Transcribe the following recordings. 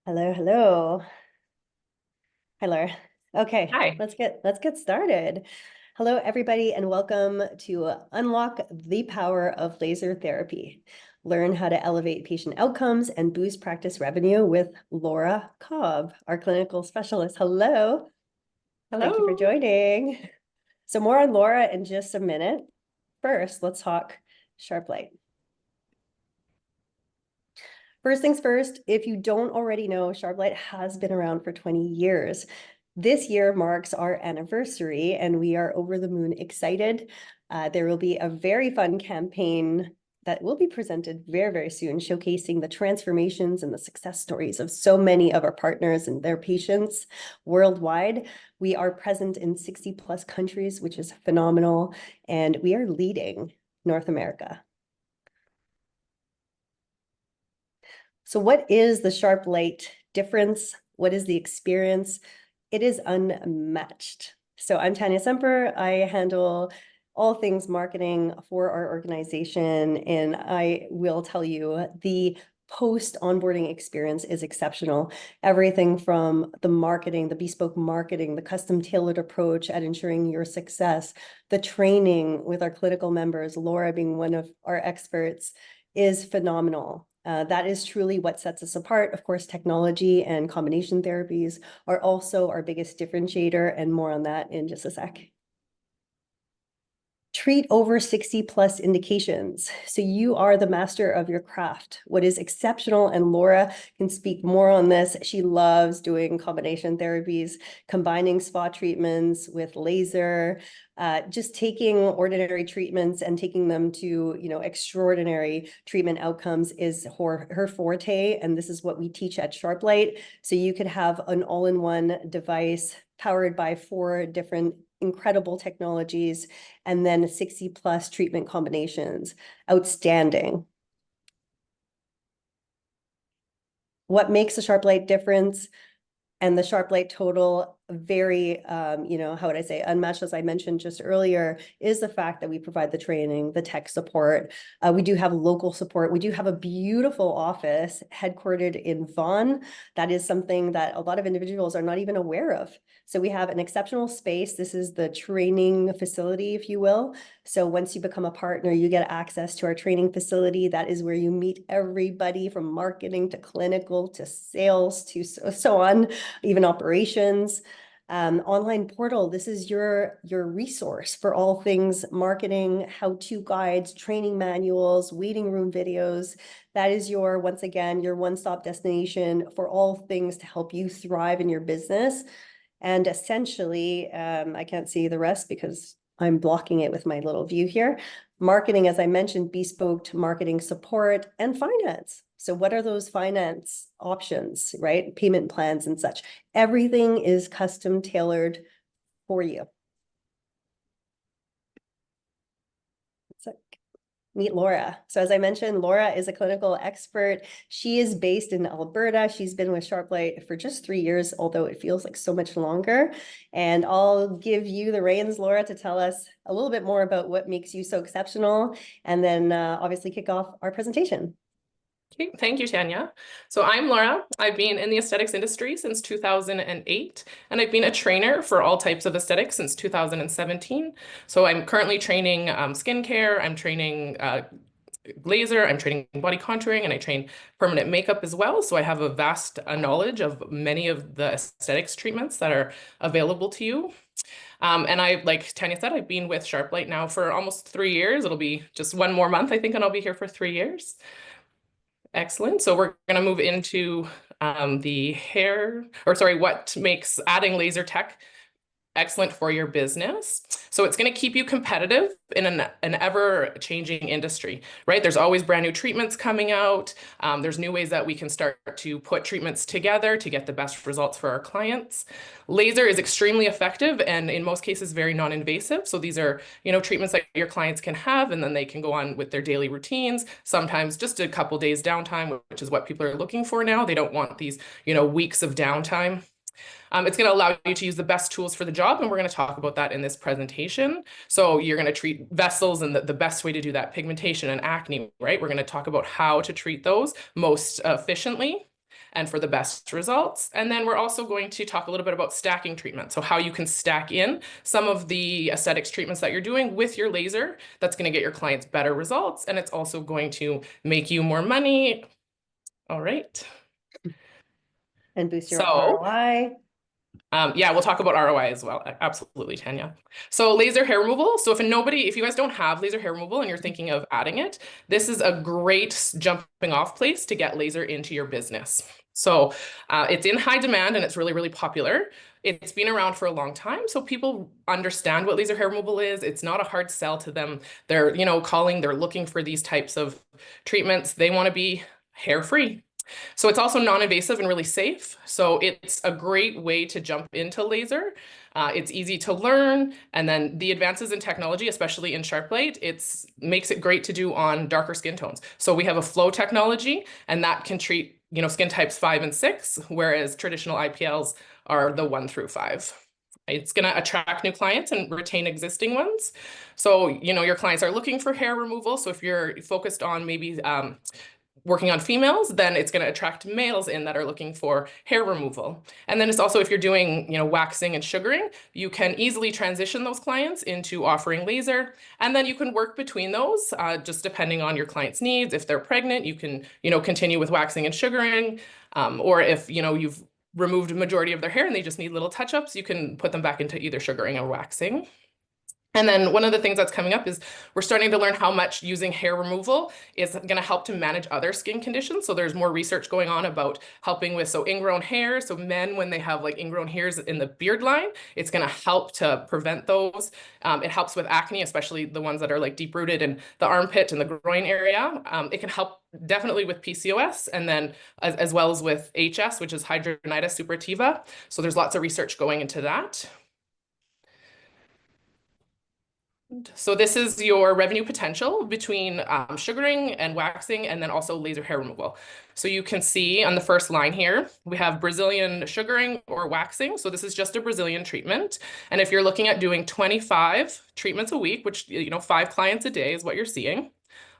Hello, hello. Hi, Laura. Okay, Hi. let's get started. Hello, everybody, and welcome to Unlock the Power of Laser Therapy. Learn how to elevate patient outcomes and boost practice revenue with Laura Cobb, our clinical specialist. Hello. Thank you for Hello. joining. So more on Laura in just a minute. First, let's talk sharp light. First things first, if you don't already know, Sharplight has been around for 20 years. This year marks our anniversary, and we are over the moon excited. There will be a very fun campaign that will be presented very, very soon, showcasing the transformations and the success stories of so many of our partners and their patients worldwide. We are present in 60 plus countries, which is phenomenal, and we are leading North America. So what is the sharp light difference? What is the experience? It is unmatched. So I'm Tanya Semper. I handle all things marketing for our organization, and I will tell you the post onboarding experience is exceptional. Everything from the marketing, the bespoke marketing, the custom tailored approach at ensuring your success, the training with our clinical members, Laura being one of our experts, is phenomenal. That is truly what sets us apart. Of course, technology and combination therapies are also our biggest differentiator, and more on that in just a sec. Treat over 60 plus indications. So you are the master of your craft. What is exceptional, and Laura can speak more on this, she loves doing combination therapies, combining spa treatments with laser, just taking ordinary treatments and taking them to, extraordinary treatment outcomes is her forte. And this is what we teach at Sharplight. So you could have an all-in-one device powered by 4 different incredible technologies, and then 60 plus treatment combinations. Outstanding. What makes a sharp light difference and the sharp light total very, how would I say, unmatched, as I mentioned just earlier, is the fact that we provide the training, the tech support. We do have local support. We do have a beautiful office headquartered in Vaughan. That is something that a lot of individuals are not even aware of. So we have an exceptional space. This is the training facility, if you will. So once you become a partner, you get access to our training facility. That is where you meet everybody from marketing to clinical to sales to so on, even operations. Online portal, this is your resource for all things marketing, how-to guides, training manuals, waiting room videos. That is once again, your one-stop destination for all things to help you thrive in your business. And essentially, I can't see the rest because I'm blocking it with my little view here. Marketing, as I mentioned, bespoke marketing support and finance. So what are those finance options, right? Payment plans and such. Everything is custom tailored for you. Meet Laura. So as I mentioned, Laura is a clinical expert. She is based in Alberta. She's been with Sharplight for just 3 years, although it feels like so much longer. And I'll give you the reins, Laura, to tell us a little bit more about what makes you so exceptional, and then obviously kick off our presentation. Okay, thank you, Tanya. So I'm Laura. I've been in the aesthetics industry since 2008, and I've been a trainer for all types of aesthetics since 2017. So I'm currently training skincare, I'm training laser, I'm training body contouring, and I train permanent makeup as well. So I have a vast knowledge of many of the aesthetics treatments that are available to you. And like Tanya said, I've been with Sharplight now for almost 3 years. It'll be just one more month, I think, and I'll be here for 3 years. Excellent. So we're going to move into what makes adding laser tech excellent for your business. So it's going to keep you competitive in an ever-changing industry, right? There's always brand new treatments coming out. There's new ways that we can start to put treatments together to get the best results for our clients. Laser is extremely effective and in most cases very non-invasive. So these are, treatments that your clients can have and then they can go on with their daily routines. Sometimes just a couple days downtime, which is what people are looking for now. They don't want these, weeks of downtime. It's going to allow you to use the best tools for the job, and we're going to talk about that in this presentation. So you're going to treat vessels, and the best way to do that, pigmentation and acne, right? We're going to talk about how to treat those most efficiently. and for the best results. And then we're also going to talk a little bit about stacking treatment. So how you can stack in some of the aesthetics treatments that you're doing with your laser. That's going to get your clients better results. And it's also going to make you more money. All right. And boost your So ROI. yeah, we'll talk about ROI as well. Absolutely, Tanya. So laser hair removal. So if you guys don't have laser hair removal and you're thinking of adding it, this is a great jumping off place to get laser into your business. So it's in high demand and it's really, really popular. It's been around for a long time, so people understand what laser hair removal is. It's not a hard sell to them. They're, they're looking for these types of treatments. They want to be hair free. So it's also non-invasive and really safe. So it's a great way to jump into laser. It's easy to learn. And then the advances in technology, especially in SharpLight, makes it great to do on darker skin tones. So we have a flow technology and that can treat, skin types 5 and 6, whereas traditional IPLs are the 1 through 5. It's going to attract new clients and retain existing ones. So, your clients are looking for hair removal. So if you're focused on maybe working on females, then it's going to attract males in that are looking for hair removal. And then it's also, if you're doing, waxing and sugaring, you can easily transition those clients into offering laser. And then you can work between those, just depending on your client's needs. If they're pregnant, you can, continue with waxing and sugaring. Or if, you've removed a majority of their hair and they just need little touch-ups, you can put them back into either sugaring or waxing. And then one of the things that's coming up is we're starting to learn how much using hair removal is going to help to manage other skin conditions. So there's more research going on about helping with ingrown hair. So men, when they have like ingrown hairs in the beard line, it's going to help to prevent those. It helps with acne, especially the ones that are like deep rooted in the armpit and the groin area. It can help definitely with PCOS and then as well as with HS, which is hidradenitis suppurativa. So there's lots of research going into that. So this is your revenue potential between sugaring and waxing and then also laser hair removal. So you can see on the first line here, we have Brazilian sugaring or waxing. So this is just a Brazilian treatment. And if you're looking at doing 25 treatments a week, which, 5 clients a day is what you're seeing.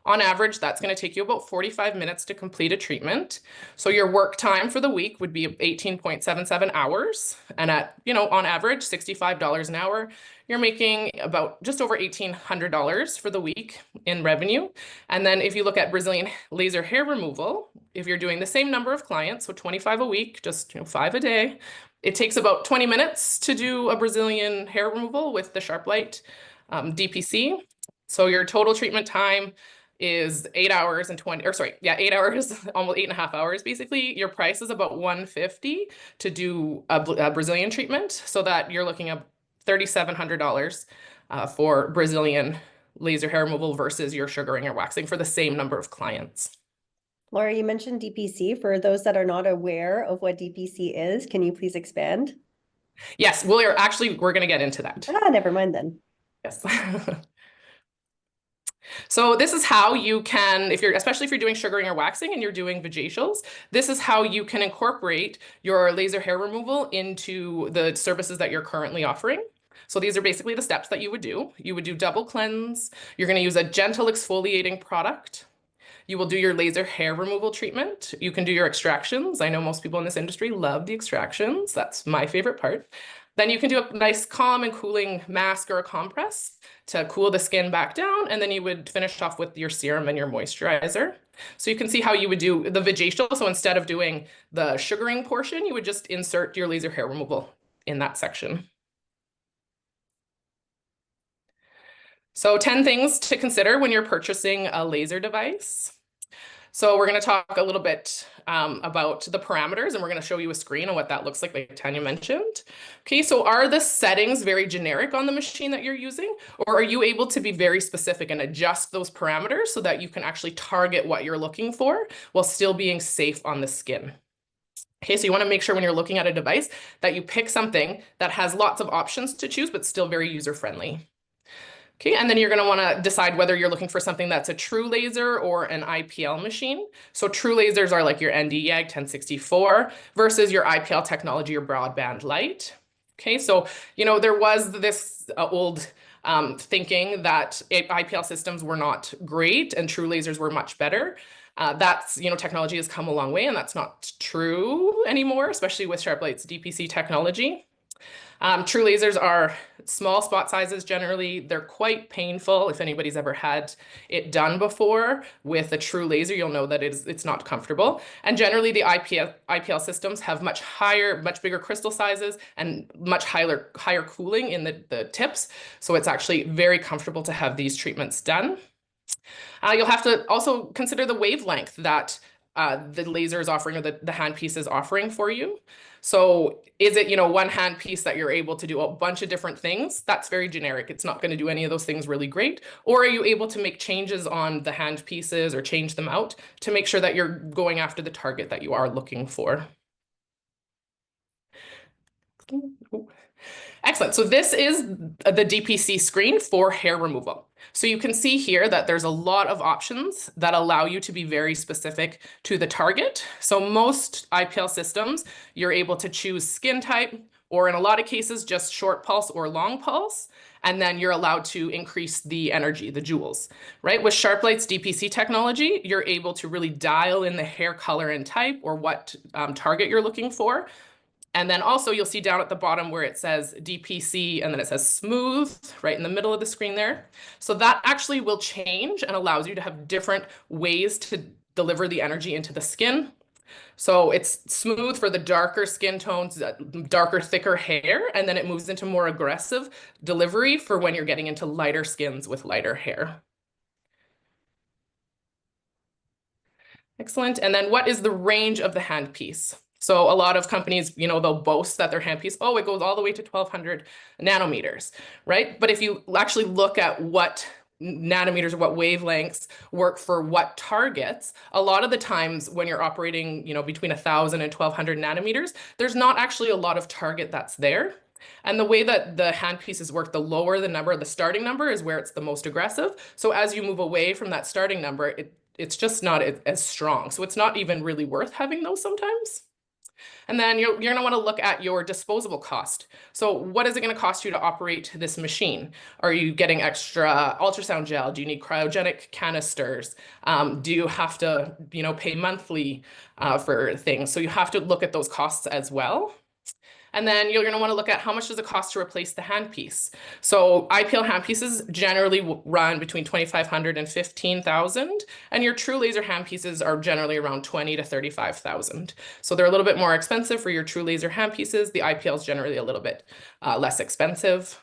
On average, that's going to take you about 45 minutes to complete a treatment. So your work time for the week would be 18.77 hours. And at, on average, $65 an hour, you're making about just over $1,800 for the week in revenue. And then if you look at Brazilian laser hair removal, if you're doing the same number of clients, so 25 a week, just 5 a day, it takes about 20 minutes to do a Brazilian hair removal with the SharpLight DPC. So your total treatment time is 8 hours and 8 hours, almost 8.5 hours. Basically, your price is about $150 to do a Brazilian treatment, so that you're looking at $3,700 for Brazilian laser hair removal versus your sugaring or waxing for the same number of clients. Laura, you mentioned DPC. For those that are not aware of what DPC is, can you please expand? Yes, we're going to get into that. Never mind then. Yes. So this is how you can, especially if you're doing sugaring or waxing and you're doing vajacials, this is how you can incorporate your laser hair removal into the services that you're currently offering. So these are basically the steps that you would do. You would do double cleanse. You're going to use a gentle exfoliating product. You will do your laser hair removal treatment. You can do your extractions. I know most people in this industry love the extractions. That's my favorite part. Then you can do a nice calm and cooling mask or a compress to cool the skin back down. And then you would finish off with your serum and your moisturizer. So you can see how you would do the vajacial. So instead of doing the sugaring portion, you would just insert your laser hair removal in that section. So 10 things to consider when you're purchasing a laser device. So we're going to talk a little bit about the parameters, and we're going to show you a screen on what that looks like Tanya mentioned. Okay, so are the settings very generic on the machine that you're using, or are you able to be very specific and adjust those parameters so that you can actually target what you're looking for while still being safe on the skin? Okay, so you want to make sure when you're looking at a device that you pick something that has lots of options to choose, but still very user-friendly. Okay, and then you're going to want to decide whether you're looking for something that's a true laser or an IPL machine. So true lasers are like your ND-YAG 1064 versus your IPL technology or broadband light. Okay, so, there was this old thinking that IPL systems were not great and true lasers were much better. That's, technology has come a long way, and that's not true anymore, especially with SharpLight's DPC technology. True lasers are small spot sizes generally. They're quite painful. If anybody's ever had it done before with a true laser, you'll know that it's not comfortable. And generally the IPL systems have much bigger crystal sizes and much higher cooling in the tips. So it's actually very comfortable to have these treatments done. You'll have to also consider the wavelength that the laser is offering, or the handpiece is offering for you. So is it, one handpiece that you're able to do a bunch of different things? That's very generic. It's not going to do any of those things really great. Or are you able to make changes on the handpieces or change them out to make sure that you're going after the target that you are looking for? Excellent. So this is the DPC screen for hair removal. So you can see here that there's a lot of options that allow you to be very specific to the target. So most IPL systems, you're able to choose skin type, or in a lot of cases, just short pulse or long pulse. And then you're allowed to increase the energy, the joules, right? With SharpLight's DPC technology, you're able to really dial in the hair color and type, or what target you're looking for. And then also you'll see down at the bottom where it says DPC and then it says smooth right in the middle of the screen there. So that actually will change and allows you to have different ways to deliver the energy into the skin. So it's smooth for the darker skin tones, darker, thicker hair, and then it moves into more aggressive delivery for when you're getting into lighter skins with lighter hair. Excellent. And then what is the range of the handpiece? So a lot of companies, they'll boast that their handpiece, oh, it goes all the way to 1200 nanometers, right? But if you actually look at what nanometers or what wavelengths work for what targets, a lot of the times when you're operating, between 1000 and 1200 nanometers, there's not actually a lot of target that's there. And the way that the handpieces work, the lower the number, the starting number is where it's the most aggressive. So as you move away from that starting number, it's just not as strong. So it's not even really worth having those sometimes. And then you're going to want to look at your disposable cost. So what is it going to cost you to operate this machine? Are you getting extra ultrasound gel? Do you need cryogenic canisters? Do you have to, pay monthly for things? So you have to look at those costs as well. And then you're going to want to look at how much does it cost to replace the handpiece. So IPL handpieces generally run between 2,500 and 15,000, and your true laser handpieces are generally around 20 to 35,000. So they're a little bit more expensive for your true laser handpieces. The IPL is generally a little bit less expensive.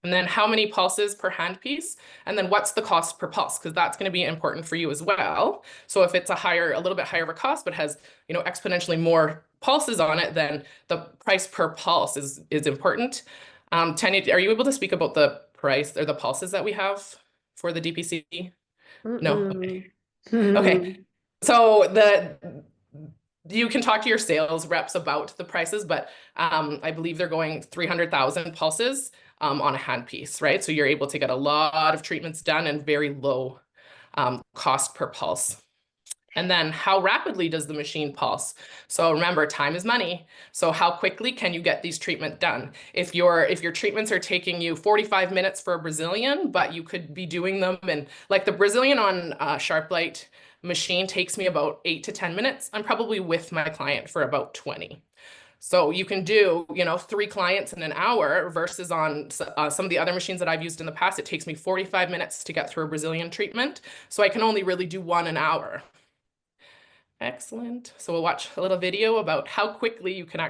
And then how many pulses per handpiece? And then what's the cost per pulse? Because that's going to be important for you as well. So if it's a little bit higher of a cost, but has, exponentially more pulses on it, then the price per pulse is important. Tanya, are you able to speak about the price or the pulses that we have for the DPC? No. Okay. So you can talk to your sales reps about the prices, but I believe they're going 300,000 pulses on a handpiece, right? So you're able to get a lot of treatments done and very low cost per pulse. And then how rapidly does the machine pulse? So remember, time is money. So how quickly can you get these treatments done? If your treatments are taking you 45 minutes for a Brazilian, but you could be doing them in, like the Brazilian on SharpLight machine takes me about 8 to 10 minutes. I'm probably with my client for about 20. So you can do, 3 clients in an hour versus on some of the other machines that I've used in the past, it takes me 45 minutes to get through a Brazilian treatment. So I can only really do 1 an hour. Excellent. So we'll watch a little video about how quickly you can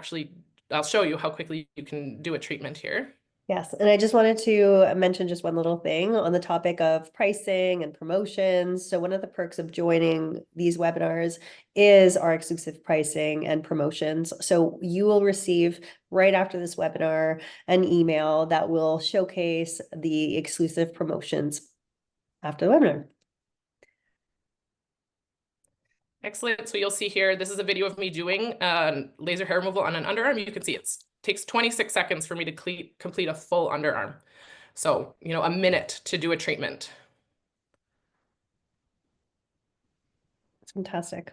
I'll show you how quickly you can do a treatment here. Yes, and I just wanted to mention just one little thing on the topic of pricing and promotions. So one of the perks of joining these webinars is our exclusive pricing and promotions. So you will receive right after this webinar an email that will showcase the exclusive promotions after the webinar. Excellent. So you'll see here, this is a video of me doing laser hair removal on an underarm. You can see it takes 26 seconds for me to complete a full underarm. So, a minute to do a treatment. It's fantastic.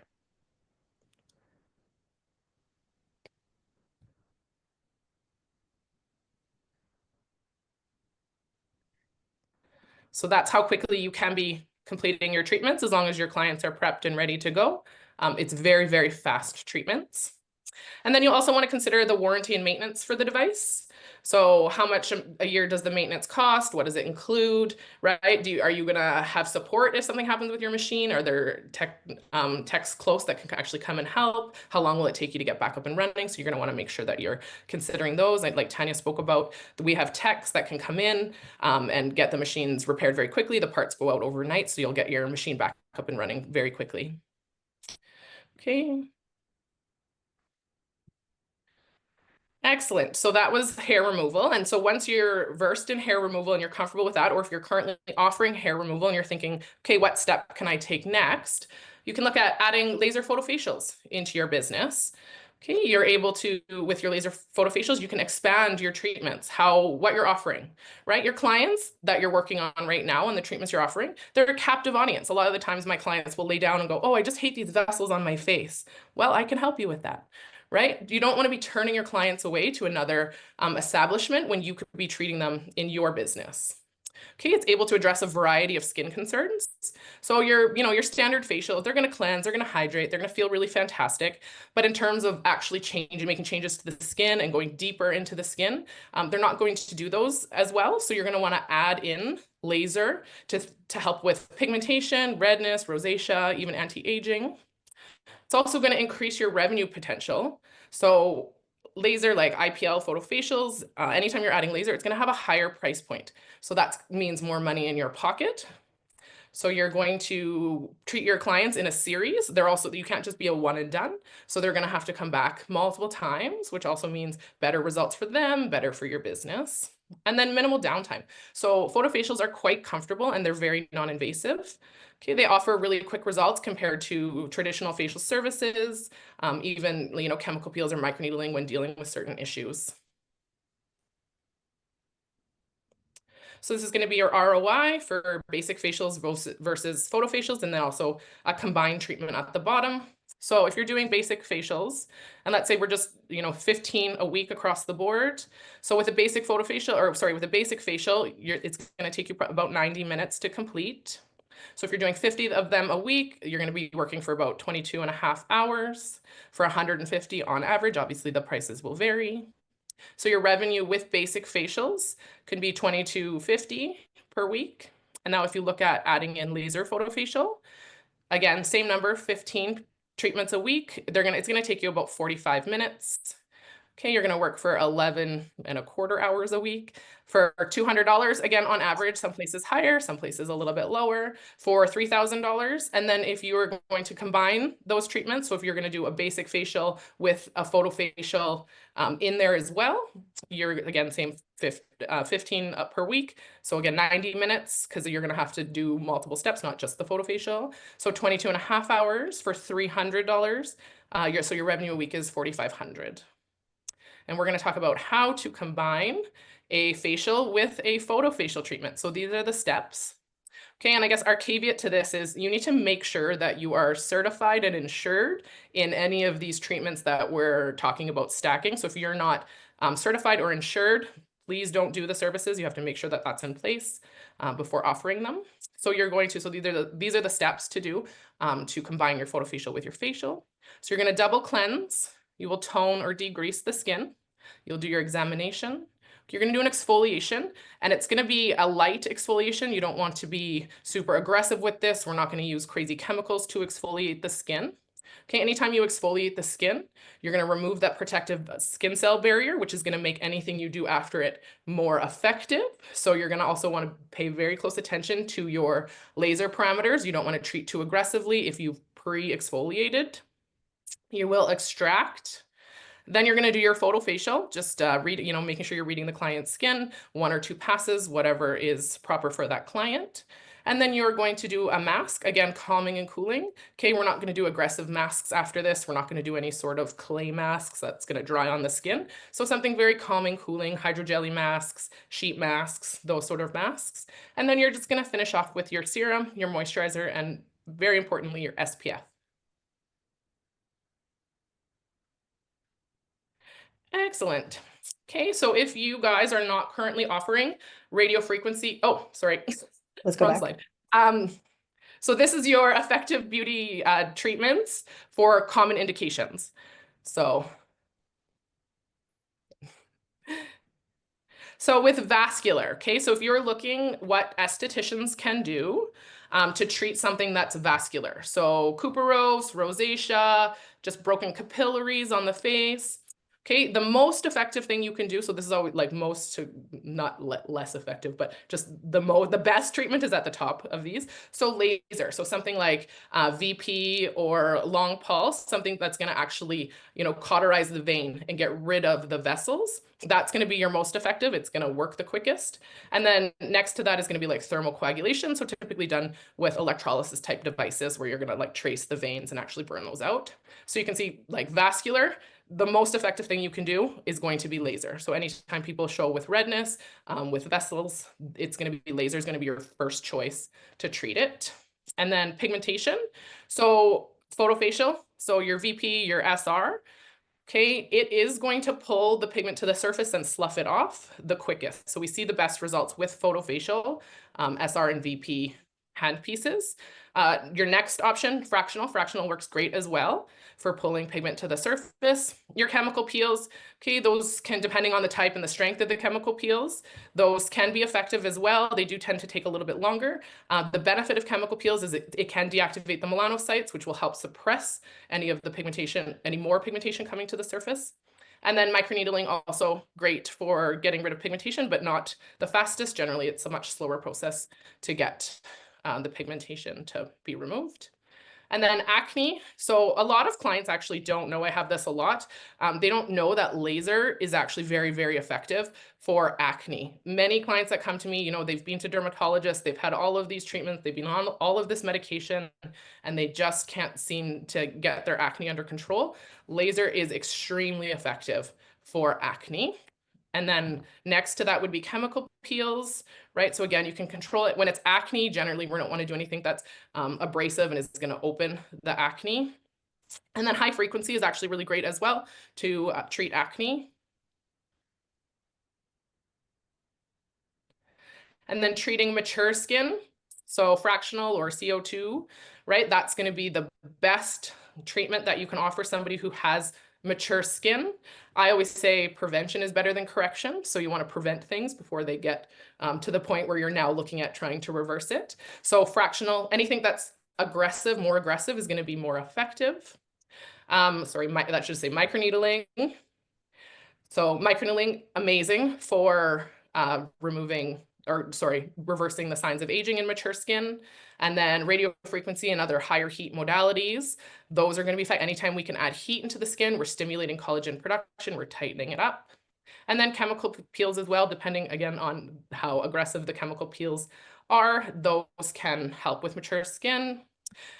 So that's how quickly you can be completing your treatments as long as your clients are prepped and ready to go. It's very, very fast treatments. And then you'll also want to consider the warranty and maintenance for the device. So how much a year does the maintenance cost? What does it include, right? Are you going to have support if something happens with your machine? Are there techs close that can actually come and help? How long will it take you to get back up and running? So you're going to want to make sure that you're considering those. Like Tanya spoke about, we have techs that can come in and get the machines repaired very quickly. The parts go out overnight, so you'll get your machine back up and running very quickly. Okay. Excellent. So that was hair removal. And so once you're versed in hair removal and you're comfortable with that, or if you're currently offering hair removal and you're thinking, okay, what step can I take next? You can look at adding laser photofacials into your business. Okay, you're able to, with your laser photofacials, you can expand your treatments, what you're offering, right? Your clients that you're working on right now and the treatments you're offering, they're a captive audience. A lot of the times my clients will lay down and go, oh, I just hate these vessels on my face. Well, I can help you with that. Right? You don't want to be turning your clients away to another establishment when you could be treating them in your business. Okay, it's able to address a variety of skin concerns. So your standard facial, they're going to cleanse, they're going to hydrate, they're going to feel really fantastic. But in terms of actually making changes to the skin and going deeper into the skin, they're not going to do those as well. So you're going to want to add in laser to help with pigmentation, redness, rosacea, even anti-aging. It's also going to increase your revenue potential. So laser like IPL photofacials, anytime you're adding laser, it's going to have a higher price point. So that means more money in your pocket. So you're going to treat your clients in a series. You can't just be a one and done. So they're going to have to come back multiple times, which also means better results for them, better for your business. And then minimal downtime. So photofacials are quite comfortable and they're very non-invasive. Okay, they offer really quick results compared to traditional facial services, even chemical peels or microneedling when dealing with certain issues. So this is going to be your ROI for basic facials versus photofacials, and then also a combined treatment at the bottom. So if you're doing basic facials, and let's say we're just 15 a week across the board. So with a basic with a basic facial, it's going to take you about 90 minutes to complete. So if you're doing 50 of them a week, you're going to be working for about 22 and a half hours for 150 on average. Obviously, the prices will vary. So your revenue with basic facials can be $22.50 per week. And now if you look at adding in laser photofacial, again, same number, 15 treatments a week. It's gonna take you about 45 minutes. Okay, you're gonna work for 11 and a quarter hours a week for $200. Again, on average, some places higher, some places a little bit lower for $3,000. And then if you are going to combine those treatments, so if you're gonna do a basic facial with a photofacial in there as well, you're again, same 15 per week. So again, 90 minutes because you're gonna have to do multiple steps, not just the photofacial. So 22 and a half hours for $300. So your revenue a week is $4,500. And we're going to talk about how to combine a facial with a photofacial treatment. So these are the steps. Okay, and I guess our caveat to this is you need to make sure that you are certified and insured in any of these treatments that we're talking about stacking. So if you're not certified or insured, please don't do the services. You have to make sure that that's in place before offering them. So these are the steps to do to combine your photofacial with your facial. So you're going to double cleanse. You will tone or degrease the skin. You'll do your examination. You're going to do an exfoliation, and it's going to be a light exfoliation. You don't want to be super aggressive with this. We're not going to use crazy chemicals to exfoliate the skin. Okay, anytime you exfoliate the skin, you're going to remove that protective skin cell barrier, which is going to make anything you do after it more effective. So you're going to also want to pay very close attention to your laser parameters. You don't want to treat too aggressively if you've pre-exfoliated. You will extract. Then you're going to do your photofacial, just making sure you're reading the client's skin, 1 or 2 passes, whatever is proper for that client. And then you're going to do a mask, again, calming and cooling. Okay, we're not going to do aggressive masks after this. We're not going to do any sort of clay masks that's going to dry on the skin. So something very calming, cooling, hydrogelly masks, sheet masks, those sort of masks. And then you're just going to finish off with your serum, your moisturizer, and very importantly, your SPF. Excellent. Okay, so if you guys are not currently offering radio frequency, oh, sorry, Let's go wrong back. slide. So this is your effective beauty treatments for common indications. So with vascular, okay, so if you're looking what estheticians can do to treat something that's vascular, so cuperose, rosacea, just broken capillaries on the face, okay, the most effective thing you can do, so this is always like most to not less effective, but just the best treatment is at the top of these. So laser, so something like VP or long pulse, something that's going to actually, you know, cauterize the vein and get rid of the vessels. That's going to be your most effective. It's going to work the quickest. And then next to that is going to be like thermocoagulation. So typically done with electrolysis type devices where you're going to like trace the veins and actually burn those out. So you can see like vascular, the most effective thing you can do is going to be laser. So anytime people show with redness, with vessels, it's going to be laser is going to be your first choice to treat it. And then pigmentation. So photofacial, so your VP, your SR, okay, it is going to pull the pigment to the surface and slough it off the quickest. So we see the best results with photofacial, SR and VP hand pieces. Your next option, fractional. Fractional works great as well for pulling pigment to the surface. Your chemical peels, okay, those can, depending on the type and the strength of the chemical peels, those can be effective as well. They do tend to take a little bit longer. The benefit of chemical peels is it can deactivate the melanocytes, which will help suppress any of the pigmentation, any more pigmentation coming to the surface. And then microneedling, also great for getting rid of pigmentation, but not the fastest. Generally, it's a much slower process to get the pigmentation to be removed. And then acne. So a lot of clients actually don't know, I have this a lot. They don't know that laser is actually very, very effective for acne. Many clients that come to me, you know, they've been to dermatologists, they've had all of these treatments, they've been on all of this medication, and they just can't seem to get their acne under control. Laser is extremely effective for acne. And then next to that would be chemical peels, right? So again, you can control it. When it's acne, generally we don't want to do anything that's abrasive and is going to open the acne. And then high frequency is actually really great as well to treat acne. And then treating mature skin, so fractional or CO2, right? That's going to be the best treatment that you can offer somebody who has mature skin. I always say prevention is better than correction. So you want to prevent things before they get to the point where you're now looking at trying to reverse it. So fractional, anything that's aggressive, more aggressive is going to be more effective. That should say microneedling. So microneedling, amazing for reversing the signs of aging in mature skin. And then radio frequency and other higher heat modalities, those are going to be effective. Anytime we can add heat into the skin, we're stimulating collagen production, we're tightening it up. And then chemical peels as well, depending again on how aggressive the chemical peels are, those can help with mature skin.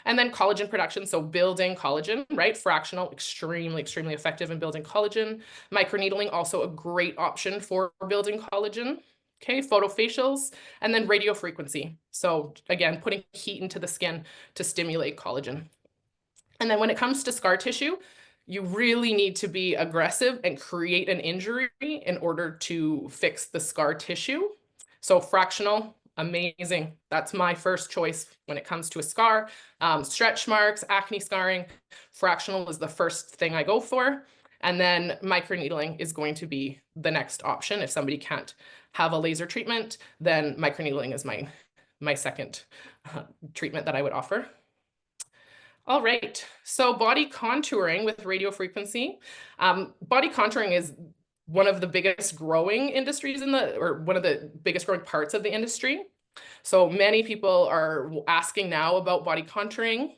And then collagen production, so building collagen, right? Fractional, extremely, extremely effective in building collagen. Microneedling, also a great option for building collagen. Okay, photofacials, and then radio frequency. So again, putting heat into the skin to stimulate collagen. And then when it comes to scar tissue, you really need to be aggressive and create an injury in order to fix the scar tissue. So fractional, amazing. That's my first choice when it comes to a scar. Stretch marks, acne scarring, fractional is the first thing I go for. And then microneedling is going to be the next option. If somebody can't have a laser treatment, then microneedling is my second treatment that I would offer. All right, so body contouring with radio frequency. Body contouring is one of the biggest growing industries or one of the biggest growing parts of the industry. So many people are asking now about body contouring.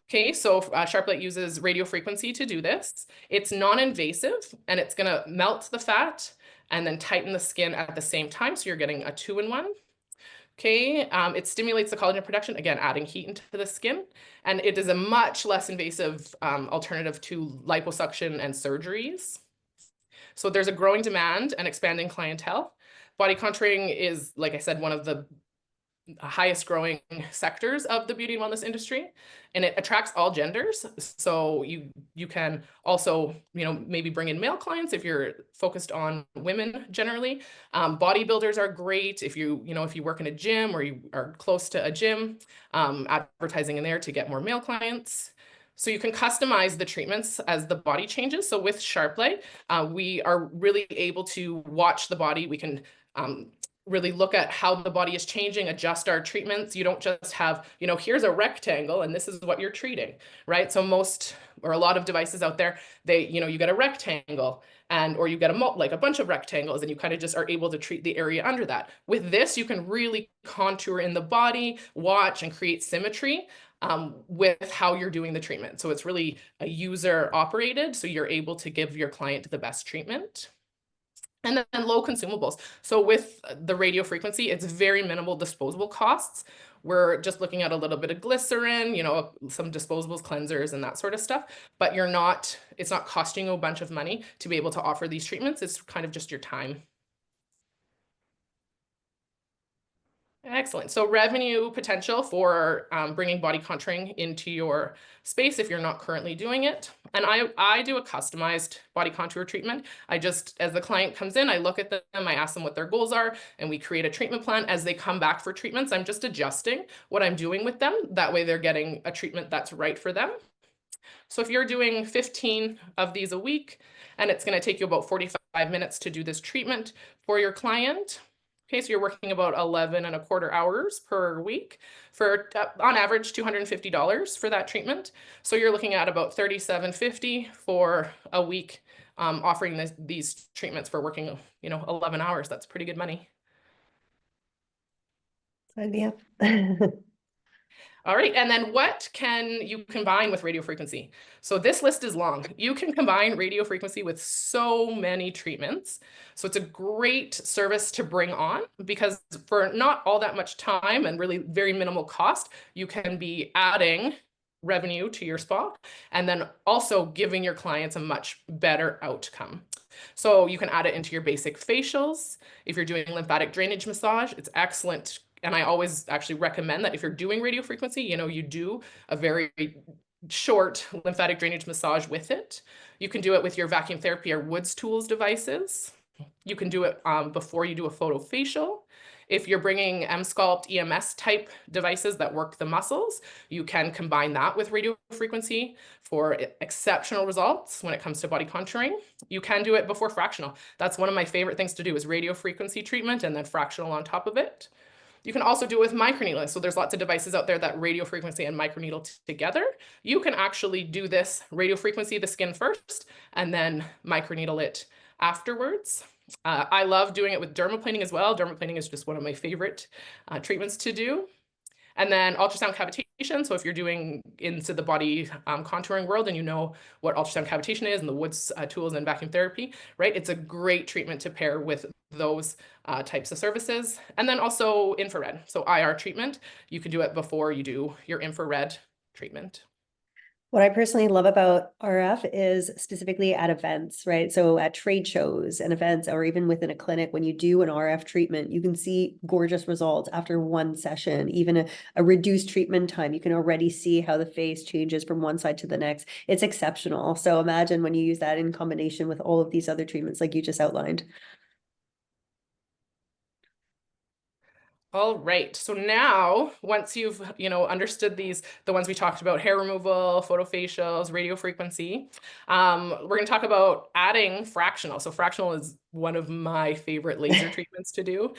Okay, so SharpLight uses radio frequency to do this. It's non-invasive and it's gonna melt the fat and then tighten the skin at the same time. So you're getting a 2-in-1. Okay, it stimulates the collagen production, again, adding heat into the skin. And it is a much less invasive alternative to liposuction and surgeries. So there's a growing demand and expanding clientele. Body contouring is, like I said, one of the highest growing sectors of the beauty and wellness industry, and it attracts all genders. So you can also, maybe bring in male clients if you're focused on women generally. Bodybuilders are great if if you work in a gym or you are close to a gym, advertising in there to get more male clients. So you can customize the treatments as the body changes. So with SharpLight, we are really able to watch the body. We can really look at how the body is changing, adjust our treatments. You don't just have, here's a rectangle and this is what you're treating, right? So most or a lot of devices out there, you get a rectangle or you get a bunch of rectangles, and you kind of just are able to treat the area under that. With this, you can really contour in the body, watch and create symmetry with how you're doing the treatment. So it's really a user operated, so you're able to give your client the best treatment. And then low consumables. So with the radio frequency, it's very minimal disposable costs. We're just looking at a little bit of glycerin, some disposables, cleansers, and that sort of stuff. But it's not costing you a bunch of money to be able to offer these treatments. It's kind of just your time. Excellent. So revenue potential for bringing body contouring into your space if you're not currently doing it. And I do a customized body contour treatment. As the client comes in, I look at them, I ask them what their goals are, and we create a treatment plan. As they come back for treatments, I'm just adjusting what I'm doing with them. That way they're getting a treatment that's right for them. So if you're doing 15 of these a week, and it's going to take you about 45 minutes to do this treatment for your client. Okay, so you're working about 11.25 hours per week for, on average, $250 for that treatment. So you're looking at about $37.50 for a week, offering these treatments for working, 11 hours. That's pretty good money. Yeah. All right, and then what can you combine with radio frequency? So this list is long. You can combine radio frequency with so many treatments. So it's a great service to bring on because for not all that much time and really very minimal cost, you can be adding revenue to your spa and then also giving your clients a much better outcome. So you can add it into your basic facials. If you're doing lymphatic drainage massage, it's excellent. And I always actually recommend that if you're doing radio frequency, you do a very short lymphatic drainage massage with it. You can do it with your vacuum therapy or Woods Tools devices. You can do it before you do a photofacial. If you're bringing M-Sculpt EMS type devices that work the muscles, you can combine that with radio frequency for exceptional results when it comes to body contouring. You can do it before fractional. That's one of my favorite things to do is radio frequency treatment and then fractional on top of it. You can also do it with microneedling. So there's lots of devices out there that radio frequency and microneedle together. You can actually do this radio frequency the skin first and then microneedle it afterwards. I love doing it with dermaplaning as well. Dermaplaning is just one of my favorite treatments to do. And then ultrasound cavitation. So if you're doing into the body contouring world and you know what ultrasound cavitation is and the Woods tools and vacuum therapy, right? It's a great treatment to pair with those types of services. And then also infrared. So IR treatment, you can do it before you do your infrared treatment. What I personally love about RF is specifically at events, right? So at trade shows and events, or even within a clinic, when you do an RF treatment, you can see gorgeous results after one session, even a reduced treatment time. You can already see how the face changes from one side to the next. It's exceptional. So imagine when you use that in combination with all of these other treatments like you just outlined. All right, so now once you've understood the ones we talked about, hair removal, photofacials, radio frequency, we're going to talk about adding fractional. So fractional is one of my favorite laser treatments to do.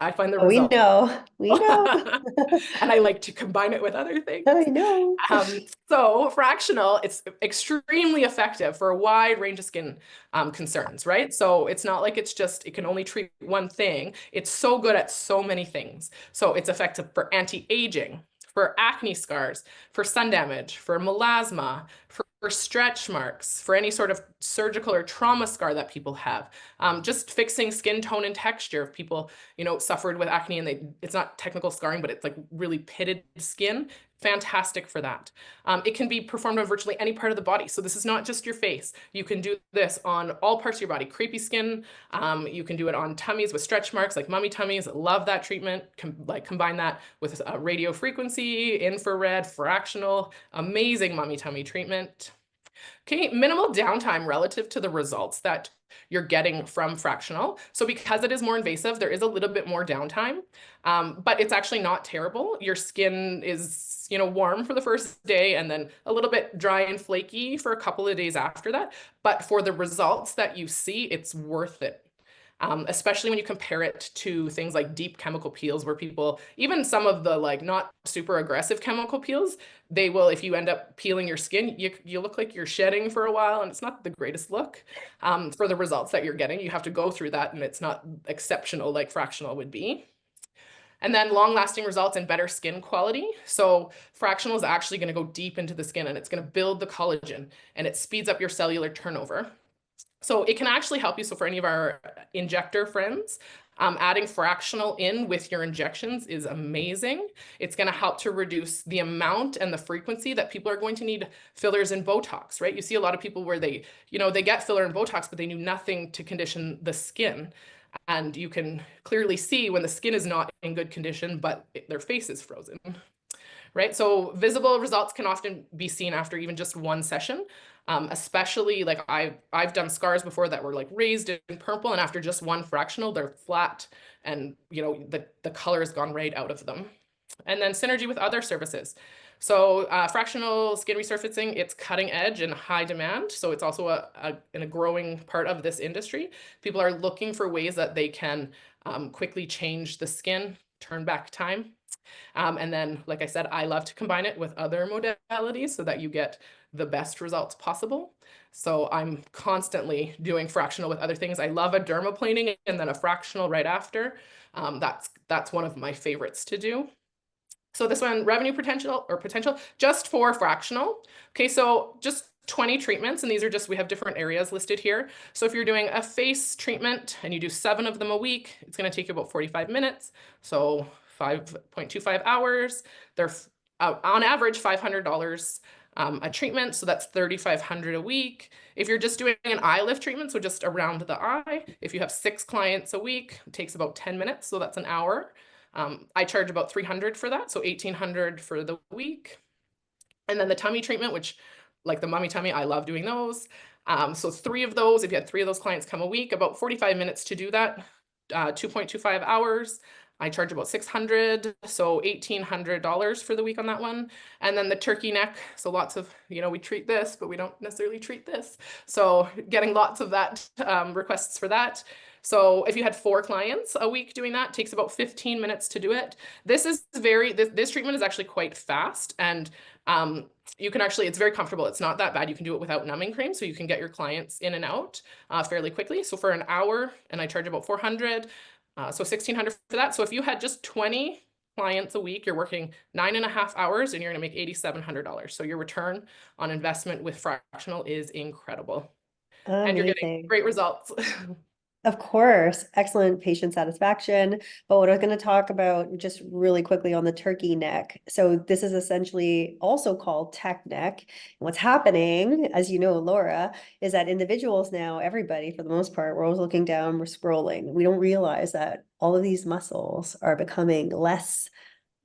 I find the results. We know. And I like to combine it with other things. I know. So fractional, it's extremely effective for a wide range of skin concerns, right? So it's not like it can only treat one thing. It's so good at so many things. So it's effective for anti-aging, for acne scars, for sun damage, for melasma, for stretch marks, for any sort of surgical or trauma scar that people have, just fixing skin tone and texture. If people, suffered with acne and it's not technical scarring, but it's like really pitted skin, fantastic for that. It can be performed on virtually any part of the body. So this is not just your face. You can do this on all parts of your body. Crepey skin, you can do it on tummies with stretch marks, like mummy tummies. Love that treatment. Combine that with radio frequency, infrared, fractional, amazing mummy tummy treatment. Okay, minimal downtime relative to the results that you're getting from fractional. So because it is more invasive, there is a little bit more downtime, but it's actually not terrible. Your skin is, warm for the first day and then a little bit dry and flaky for a couple of days after that. But for the results that you see, it's worth it. Especially when you compare it to things like deep chemical peels where people, even some of the like not super aggressive chemical peels, they will, if you end up peeling your skin, you look like you're shedding for a while and it's not the greatest look. For the results that you're getting, you have to go through that and it's not exceptional like fractional would be. And then long-lasting results and better skin quality. So fractional is actually going to go deep into the skin and it's going to build the collagen and it speeds up your cellular turnover. So it can actually help you. So for any of our injector friends, adding fractional in with your injections is amazing. It's going to help to reduce the amount and the frequency that people are going to need fillers and Botox, right? You see a lot of people where they get filler and Botox, but they knew nothing to condition the skin. And you can clearly see when the skin is not in good condition, but their face is frozen, right? So visible results can often be seen after even just one session. Especially like I've done scars before that were like raised in purple and after just one fractional, they're flat and the color has gone right out of them. And then synergy with other services. So fractional skin resurfacing, it's cutting edge and high demand. So it's also a growing part of this industry. People are looking for ways that they can quickly change the skin, turn back time. And then, like I said, I love to combine it with other modalities so that you get the best results possible. So I'm constantly doing fractional with other things. I love a dermaplaning and then a fractional right after. That's one of my favorites to do. So this one, revenue potential just for fractional. Okay, so just 20 treatments, and these are just, we have different areas listed here. So if you're doing a face treatment and you do 7 of them a week, it's going to take you about 45 minutes. So 5.25 hours. They're on average $500 a treatment. So that's $3,500 a week. If you're just doing an eye lift treatment, so just around the eye, if you have 6 clients a week, it takes about 10 minutes. So that's an hour. I charge about $300 for that. So $1,800 for the week. And then the tummy treatment, which like the mummy tummy, I love doing those. So 3 of those, if you had 3 of those clients come a week, about 45 minutes to do that, 2.25 hours. I charge about $600, so $1,800 for the week on that one. And then the turkey neck, so lots of, we treat this, but we don't necessarily treat this. So getting lots of that requests for that. So if you had 4 clients a week doing that, takes about 15 minutes to do it. This treatment is actually quite fast and you can actually, it's very comfortable. It's not that bad. You can do it without numbing cream. So you can get your clients in and out fairly quickly. So for an hour, and I charge about $400, so $1,600 for that. So if you had just 20 clients a week, you're working 9.5 hours and you're gonna make $8,700. So your return on investment with fractional is incredible. Amazing. And you're getting great results. Of course, excellent patient satisfaction. But what I was going to talk about just really quickly on the turkey neck. So this is essentially also called tech neck. And what's happening, as you know, Laura, is that individuals now, everybody for the most part, we're always looking down, we're scrolling. We don't realize that all of these muscles are becoming less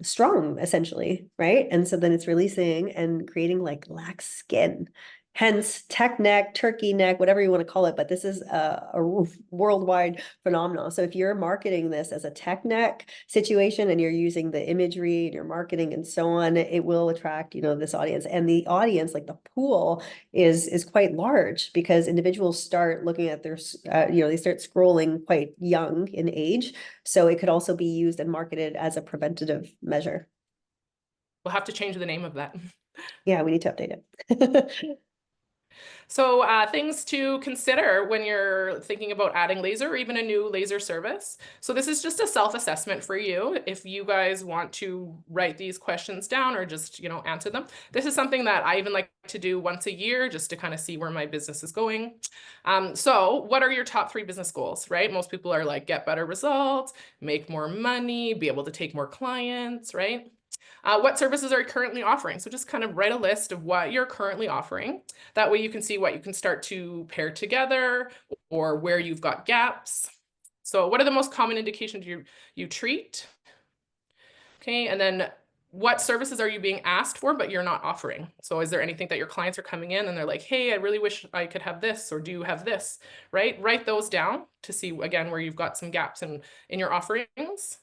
strong, essentially, right? And so then it's releasing and creating like lax skin. Hence, tech neck, turkey neck, whatever you want to call it, but this is a worldwide phenomenon. So if you're marketing this as a tech neck situation and you're using the imagery and your marketing and so on, it will attract, this audience. And the audience, like the pool, is quite large because individuals start looking at their, they start scrolling quite young in age. So it could also be used and marketed as a preventative measure. We'll have to change the name of that. Yeah, we need to update it. So things to consider when you're thinking about adding laser or even a new laser service. So this is just a self-assessment for you. If you guys want to write these questions down or just, answer them. This is something that I even like to do once a year just to kind of see where my business is going. So what are your top 3 business goals, right? Most people are like, get better results, make more money, be able to take more clients, right? What services are you currently offering? So just kind of write a list of what you're currently offering. That way you can see what you can start to pair together or where you've got gaps. So what are the most common indications you treat? Okay, and then what services are you being asked for, but you're not offering? So is there anything that your clients are coming in and they're like, hey, I really wish I could have this, or do you have this, right? Write those down to see, again, where you've got some gaps in your offerings.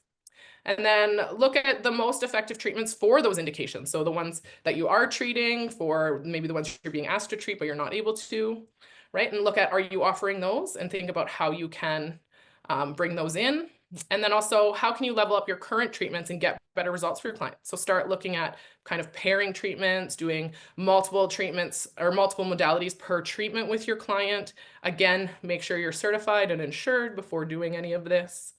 And then look at the most effective treatments for those indications. So the ones that you are treating, for maybe the ones you're being asked to treat, but you're not able to, right? And look at, are you offering those, and think about how you can bring those in. And then also, how can you level up your current treatments and get better results for your clients? So start looking at kind of pairing treatments, doing multiple treatments or multiple modalities per treatment with your client. Again, make sure you're certified and insured before doing any of this.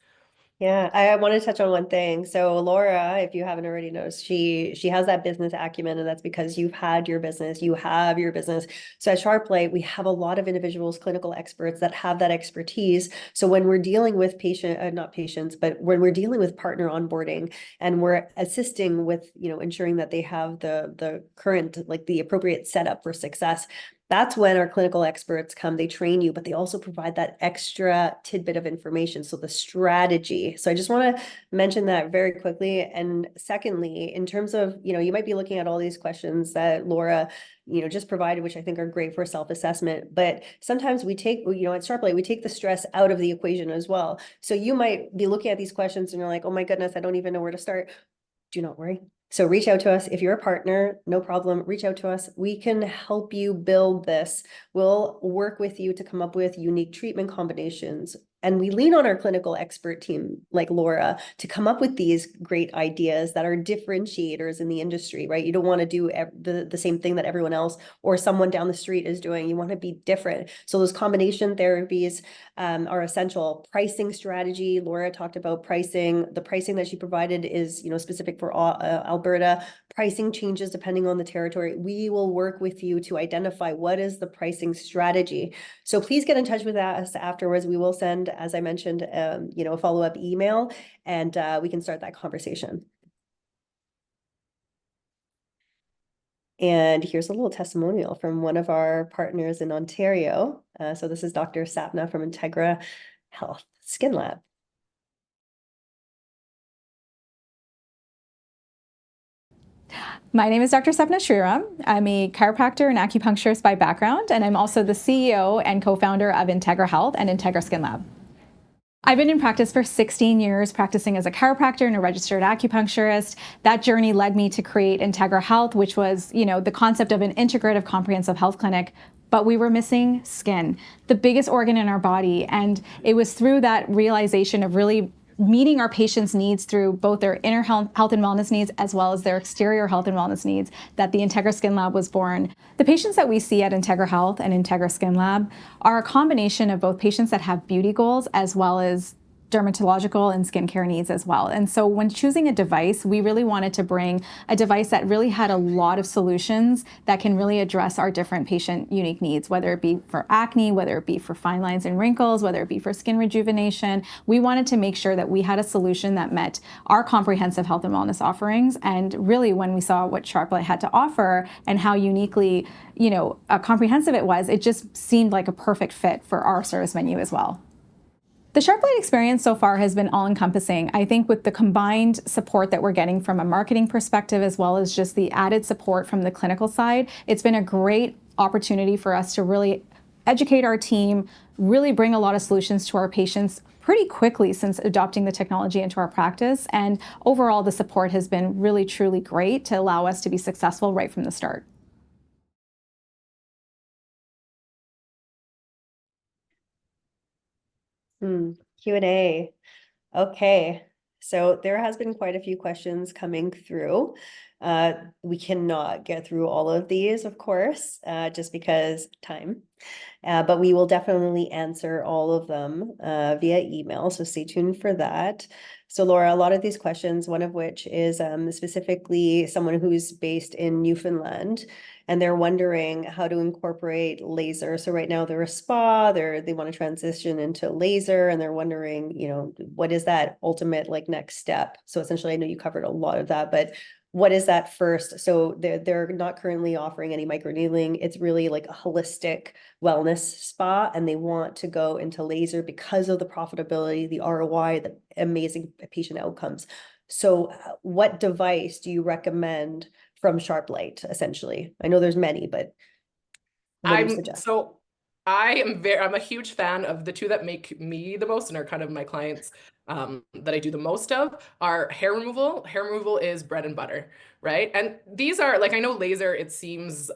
Yeah, I want to touch on one thing. So Laura, if you haven't already noticed, she has that business acumen, and that's because you've had your business, you have your business. So at SharpLight, we have a lot of individuals, clinical experts that have that expertise. So when we're dealing with not patients, but when we're dealing with partner onboarding and we're assisting with, ensuring that they have the current, like the appropriate setup for success, that's when our clinical experts come, they train you, but they also provide that extra tidbit of information. So the strategy. So I just want to mention that very quickly. And secondly, in terms of, you might be looking at all these questions that Laura, just provided, which I think are great for self-assessment, but sometimes we take, at SharpLight, we take the stress out of the equation as well. So you might be looking at these questions and you're like, oh my goodness, I don't even know where to start. Do not worry. So reach out to us. If you're a partner, no problem, reach out to us. We can help you build this. We'll work with you to come up with unique treatment combinations. And we lean on our clinical expert team, like Laura, to come up with these great ideas that are differentiators in the industry, right? You don't want to do the same thing that everyone else or someone down the street is doing. You want to be different. So those combination therapies are essential. Pricing strategy, Laura talked about pricing. The pricing that she provided is, specific for Alberta. Pricing changes depending on the territory. We will work with you to identify what is the pricing strategy. So please get in touch with us afterwards. We will send, as I mentioned, a follow-up email, and we can start that conversation. And here's a little testimonial from one of our partners in Ontario. So this is Dr. Sapna from Integra Health Skin Lab. My name is Dr. Sapna Sriram. I'm a chiropractor and acupuncturist by background, and I'm also the CEO and co-founder of Integra Health and Integra Skin Lab. I've been in practice for 16 years, practicing as a chiropractor and a registered acupuncturist. That journey led me to create Integra Health, which was, the concept of an integrative comprehensive health clinic. But we were missing skin, the biggest organ in our body. And it was through that realization of really meeting our patients' needs through both their inner health and wellness needs as well as their exterior health and wellness needs that the Integra Skin Lab was born. The patients that we see at Integra Health and Integra Skin Lab are a combination of both patients that have beauty goals as well as dermatological and skincare needs as well. And so when choosing a device, we really wanted to bring a device that really had a lot of solutions that can really address our different patient unique needs, whether it be for acne, whether it be for fine lines and wrinkles, whether it be for skin rejuvenation. We wanted to make sure that we had a solution that met our comprehensive health and wellness offerings. And really, when we saw what SharpLight had to offer and how uniquely, comprehensive it was, it just seemed like a perfect fit for our service menu as well. The SharpLight experience so far has been all-encompassing. I think with the combined support that we're getting from a marketing perspective, as well as just the added support from the clinical side, it's been a great opportunity for us to really educate our team, really bring a lot of solutions to our patients pretty quickly since adopting the technology into our practice. And overall, the support has been really, truly great to allow us to be successful right from the start. Q&A. Okay. So there has been quite a few questions coming through. We cannot get through all of these, of course, just because time. But we will definitely answer all of them via email. So stay tuned for that. So Laura, a lot of these questions, one of which is specifically someone who's based in Newfoundland, and they're wondering how to incorporate laser. So right now they're a spa, they want to transition into laser, and they're wondering, what is that ultimate next step? So essentially, I know you covered a lot of that, but what is that first? So they're not currently offering any microneedling. It's really like a holistic wellness spa, and they want to go into laser because of the profitability, the ROI, the amazing patient outcomes. So what device do you recommend from SharpLight, essentially? I know there's many, but what do you suggest? I'm a huge fan of the two that make me the most and are kind of my clients that I do the most of are hair removal. Hair removal is bread and butter, right? And these are like, I know laser, it seems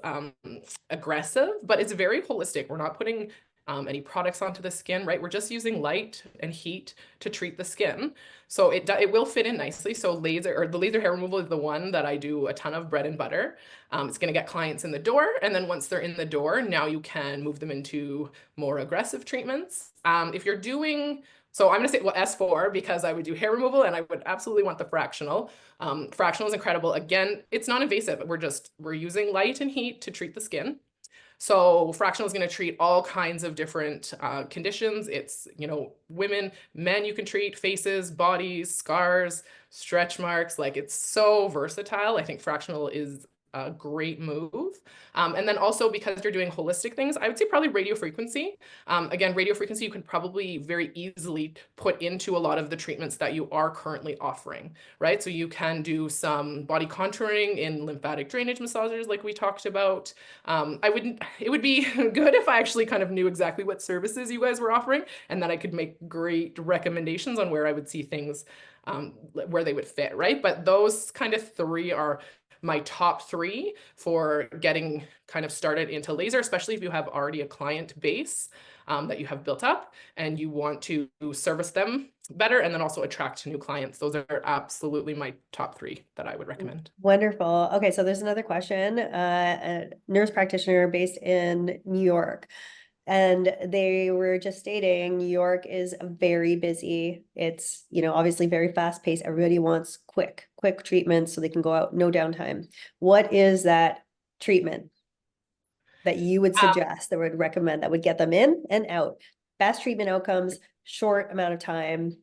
aggressive, but it's very holistic. We're not putting any products onto the skin, right? We're just using light and heat to treat the skin. So it will fit in nicely. So the laser hair removal is the one that I do a ton of bread and butter. It's going to get clients in the door. And then once they're in the door, now you can move them into more aggressive treatments. If you're doing, so I'm going to say, well, S4, because I would do hair removal and I would absolutely want the fractional. Fractional is incredible. Again, it's non-invasive. We're using light and heat to treat the skin. So fractional is going to treat all kinds of different conditions. It's, women, men you can treat, faces, bodies, scars, stretch marks. Like it's so versatile. I think fractional is a great move. And then also because you're doing holistic things, I would say probably radio frequency. Again, radio frequency you can probably very easily put into a lot of the treatments that you are currently offering, right? So you can do some body contouring in lymphatic drainage massagers like we talked about. It would be good if I actually kind of knew exactly what services you guys were offering and that I could make great recommendations on where I would see things where they would fit, right? But those kind of three are my top three for getting kind of started into laser, especially if you have already a client base that you have built up and you want to service them better and then also attract new clients. Those are absolutely my top three that I would recommend. Wonderful. Okay, so there's another question. A nurse practitioner based in New York, and they were just stating New York is very busy. It's, obviously very fast paced. Everybody wants quick treatments so they can go out, no downtime. What is that treatment that you would suggest, that would recommend, that would get them in and out? Fast treatment outcomes, short amount of time.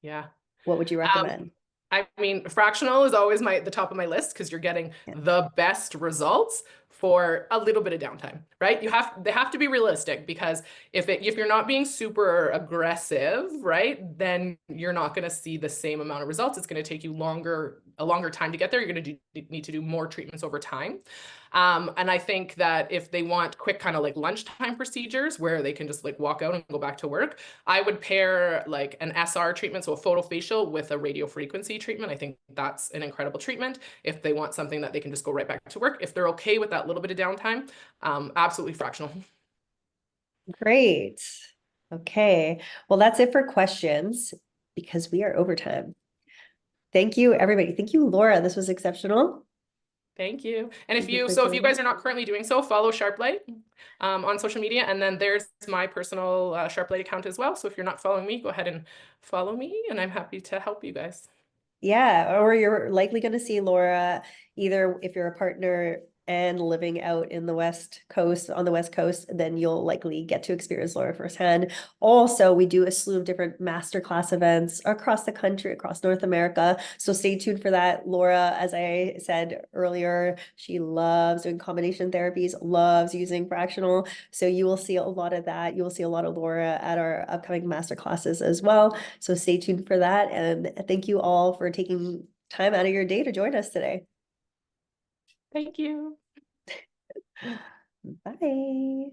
Yeah. What would you recommend? I mean, fractional is always the top of my list because you're getting the best results for a little bit of downtime, right? They have to be realistic because if you're not being super aggressive, right, then you're not going to see the same amount of results. It's going to take you a longer time to get there. You're going to need to do more treatments over time. And I think that if they want quick kind of like lunchtime procedures where they can just like walk out and go back to work, I would pair like an SR treatment, so a photofacial with a radio frequency treatment. I think that's an incredible treatment. If they want something that they can just go right back to work, if they're okay with that little bit of downtime, absolutely fractional. Great. Okay. Well, that's it for questions because we are over time. Thank you, everybody. Thank you, Laura. This was exceptional. Thank you. And if Thank you you for so if you joining. guys are not currently doing so, follow SharpLight on social media. And then there's my personal SharpLight account as well. So if you're not following me, go ahead and follow me and I'm happy to help you guys. Yeah, or you're likely going to see Laura either if you're a partner and living out in the West Coast, on the West Coast, then you'll likely get to experience Laura firsthand. Also, we do a slew of different masterclass events across the country, across North America. So stay tuned for that. Laura, as I said earlier, she loves doing combination therapies, loves using fractional. So you will see a lot of that. You will see a lot of Laura at our upcoming masterclasses as well. So stay tuned for that. And thank you all for taking time out of your day to join us today. Thank you. Bye.